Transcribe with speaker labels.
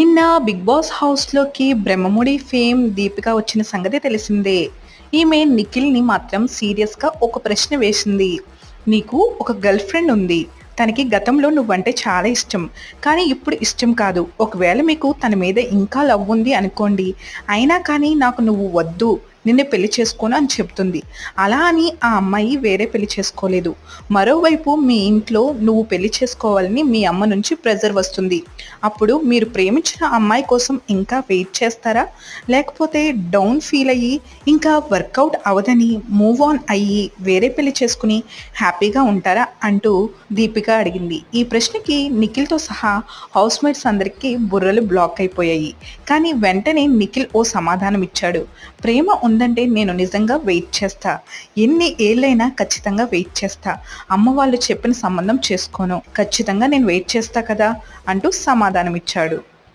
Speaker 1: నిన్న 'big boss' హౌస్‌లోకి Brahmamudi fame Deepika వచ్చిన సంగతి తెలిసిందే. ఈమె నిఖిల్‌ని మాత్రం సీరియస్‌గా ఒక ప్రశ్న వేసింది. "నీకు ఒక గర్ల్ ఫ్రెండ్ ఉంది. తనకి గతంలో నువ్వంటే చాలా ఇష్టం. కానీ ఇప్పుడు ఇష్టం కాదు. ఒకవేళ మీకు తన మీద ఇంకా లవ్ ఉంది అనుకోండి. అయినా కానీ నాకు నువ్వు వద్దు. నిన్ను పెళ్లి చేసుకోను" అని చెప్తుంది. అలా అని ఆ అమ్మాయి వేరే పెళ్లి చేసుకోలేదు. మరోవైపు మీ ఇంట్లో నువ్వు పెళ్లి చేసుకోవాలని మీ అమ్మ నుంచి ప్రెజర్ వస్తుంది. అప్పుడు మీరు ప్రేమించిన అమ్మాయి కోసం ఇంకా వెయిట్ చేస్తారా? లేకపోతే డౌన్ ఫీల్ అయ్యి ఇంకా వర్కౌట్ అవ్వదని మూవ్ ఆన్ అయ్యి వేరే పెళ్లి చేసుకుని హ్యాపీగా ఉంటారా? అంటూ దీపిక అడిగింది. ఈ ప్రశ్నకి నిఖిల్‌తో సహా హౌస్‌మేట్స్ అందరికీ బుర్రలు బ్లాక్ అయిపోయాయి. కానీ వెంటనే నిఖిల్ ఓ సమాధానం ఇచ్చాడు. "ప్రేమ ఉందంటే నేను నిజంగా వెయిట్ చేస్తా. ఎన్ని ఏళ్లైనా ఖచ్చితంగా వెయిట్ చేస్తా. అమ్మ వాళ్ళు చెప్పిన సంబంధం చేసుకోను. ఖచ్చితంగా నేను వెయిట్ చేస్తా కదా" అంటూ సమాధానమిచ్చాడు.